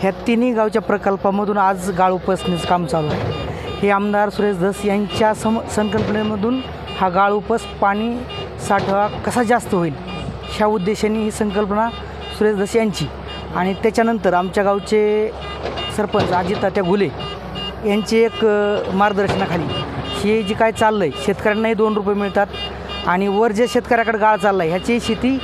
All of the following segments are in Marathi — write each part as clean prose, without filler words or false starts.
ह्या तिन्ही गावच्या प्रकल्पामधून आज गाळ उपसण्याचं काम चालू आहे। हे आमदार सुरेश धस यांच्या संकल्पनेमधून हा गाळ उपस पाणी साठवा कसा जास्त होईल ह्या उद्देशाने ही संकल्पना सुरेश धस यांची आणि त्याच्यानंतर आमच्या गावचे सरपंच अजिततात्या घुले यांचे एक मार्गदर्शनाखाली हे जे काय चाललं आहे, शेतकऱ्यांनाही 2 रुपये मिळतात आणि वर जे शेतकऱ्याकडे गाळ चालला आहे ह्याची शेती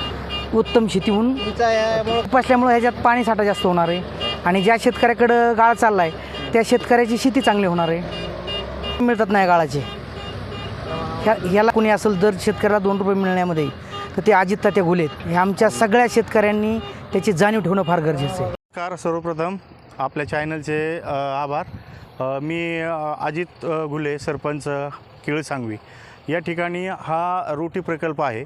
उत्तम शेती म्हणून उपसल्यामुळे ह्याच्यात पाणी साठा जास्त होणार आहे आणि ज्या शेतकऱ्याकडं गाळ चालला आहे त्या शेतकऱ्याची शेती चांगली होणार आहे। मिळतात नाही गाळाचे ह्याला कोणी असेल दर शेतकऱ्याला 2 रुपये मिळण्यामध्ये तर ते अजिततात्या घुले हे आमच्या सगळ्या शेतकऱ्यांनी त्याची जाणीव ठेवणं फार गरजेचं आहे। नमस्कार, सर्वप्रथम आपल्या चॅनलचे आभार। मी अजित घुले, सरपंच केळसांगवी। या ठिकाणी हा रोटी प्रकल्प आहे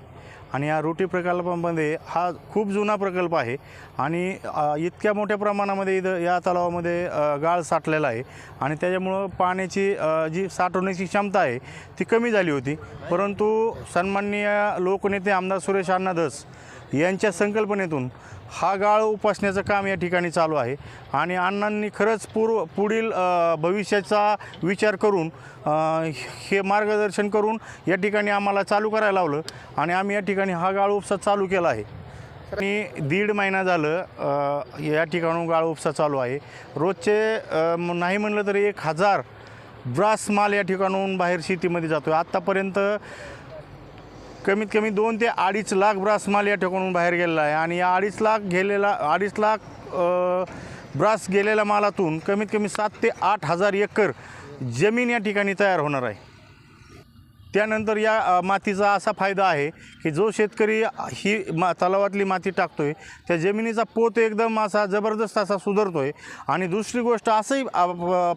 आणि या रोटी प्रकल्पामध्ये हा खूप जुना प्रकल्प आहे आणि इतक्या मोठ्या प्रमाणामध्ये इथं या तलावामध्ये गाळ साठलेला आहे आणि त्याच्यामुळं पाण्याची जी साठवण्याची क्षमता आहे ती कमी झाली होती। परंतु सन्माननीय लोकनेते आमदार सुरेश अण्णा धस यांच्या संकल्पनेतून हा गाळ उपसण्याचं काम या ठिकाणी चालू आहे आणि अण्णांनी खरंच पुढील भविष्याचा विचार करून हे मार्गदर्शन करून या ठिकाणी आम्हाला चालू करायला लावलं आणि आम्ही या ठिकाणी हा गाळ उपसा चालू केला आहे आणि 1.5 महिना झालं या ठिकाणून गाळ उपसा चालू आहे। रोजचे नाही म्हणलं तरी 1000 ब्रास माल या ठिकाणून बाहेर शेतीमध्ये जातो आहे। आत्तापर्यंत कमीत कमी 2 ते 2.5 लाख ब्रास माल या ठिकाणून बाहेर गेलेला आहे आणि या 2.5 लाख ब्रास गेलेल्या मालातून कमीत कमी 7 ते 8 हजार एकर जमीन या ठिकाणी तयार होणार आहे। त्यानंतर या मातीचा असा फायदा आहे की जो शेतकरी ही तलावातली माती टाकतो आहे त्या जमिनीचा पोत एकदम असा जबरदस्त असा सुधारतो आहे आणि दुसरी गोष्ट असंही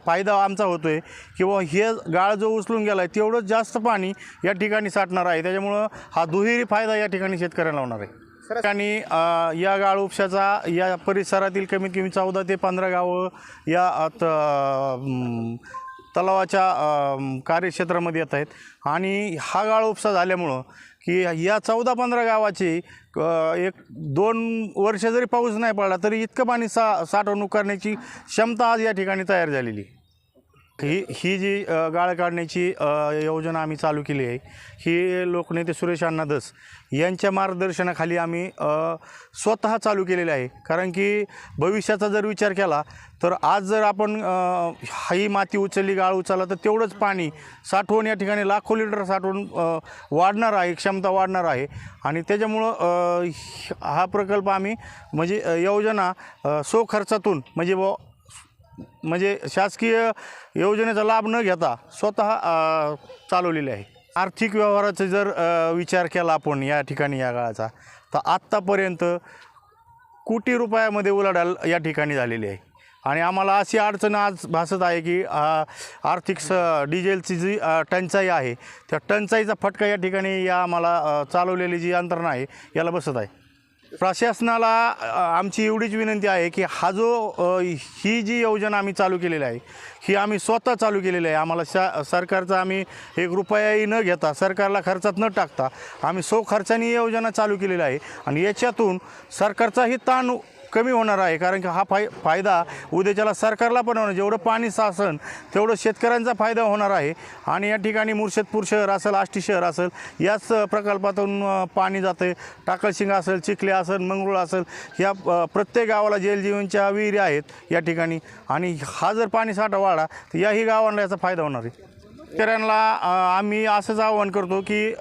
फायदा आमचा होतो आहे की व हे गाळ जो उचलून गेला आहे तेवढंच जास्त पाणी या ठिकाणी साठणार आहे। त्याच्यामुळं हा दुहेरी फायदा या ठिकाणी शेतकऱ्यांना होणार आहे। आणि या गाळ उपशाचा या परिसरातील कमीत कमी 14 ते 15 गावं या तलावाच्या कार्यक्षेत्रामध्ये येत आहेत आणि हा गाळ उपसा झाल्यामुळं की या 14-15 गावाची 1-2 वर्ष जरी पाऊस नाही पडला तरी इतकं पाणी साठवणूक करण्याची क्षमता आज या ठिकाणी तयार झालेली। ही जी गाळ काढण्याची योजना आम्ही चालू केली आहे ही लोकनेते सुरेश अण्णा धस यांच्या मार्गदर्शनाखाली आम्ही स्वतः चालू केलेली आहे। कारण की भविष्याचा जर विचार केला तर आज जर आपण ही माती उचलली, गाळ उचलला तर तेवढंच पाणी साठवून या ठिकाणी लाखो लिटर साठवून वाढणार आहे, क्षमता वाढणार आहे आणि त्याच्यामुळं हा प्रकल्प आम्ही म्हणजे योजना सो खर्चातून म्हणजे शासकीय योजनेचा लाभ न घेता स्वतः चालवलेले आहे। आर्थिक व्यवहाराचा जर विचार केला आपण या ठिकाणी या गाळाचा तर आत्तापर्यंत कोटी रुपयामध्ये उलाढाल या ठिकाणी झालेली आहे आणि आम्हाला अशी अडचण आज भासत आहे की आर्थिक डिझेलची जी टंचाई आहे त्या टंचाईचा फटका या ठिकाणी या आम्हाला चालवलेली जी यंत्रणा आहे याला बसत आहे। प्रशासनाला आमची एवढीच विनंती आहे की ही जी योजना आम्ही चालू केलेली आहे ही आम्ही स्वतः चालू केलेली आहे। आम्हाला सरकारचा आम्ही 1 रुपयाही न घेता, सरकारला खर्चात न टाकता आम्ही सो खर्चाने ही योजना चालू केलेली आहे आणि याच्यातून सरकारचाही ताण कमी होणार आहे। कारण की हा फायदा उद्याच्याला सरकारला पण होणार, जेवढं पाणी साचन तेवढं शेतकऱ्यांचा फायदा होणार आहे आणि या ठिकाणी मुर्शदपूर शहर असेल, आष्टी शहर असेल याच प्रकल्पातून पाणी जाते। टाकळशिंगा असेल, चिखले असेल, मंगरुळ असेल या प्रत्येक गावाला जलजीवनच्या विहिरी आहेत या ठिकाणी आणि हा जर पाणी साठा वाढला तर याही गावांना याचा फायदा होणार आहे। शेतकऱ्यांना आम्ही असंच आवाहन करतो की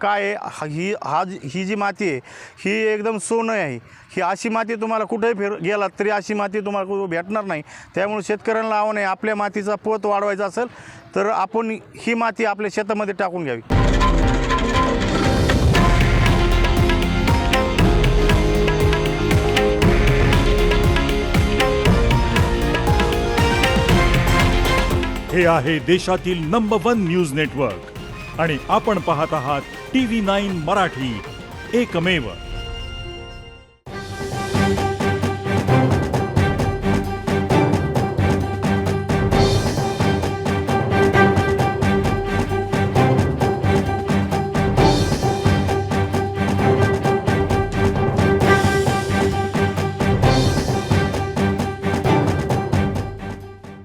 काय ही जी माती आहे ही एकदम सोनं आहे। ही अशी माती तुम्हाला कुठेही गेलात तरी अशी माती तुम्हाला भेटणार नाही। त्यामुळे शेतकऱ्यांना आव्हान आहे, आपल्या मातीचा पोत वाढवायचा असेल तर आपण ही माती आपल्या शेतामध्ये टाकून घ्यावी। हे आहे देशातील नंबर 1 न्यूज नेटवर्क आणि आपण पाहत आहात TV9 मराठी, एकमेव।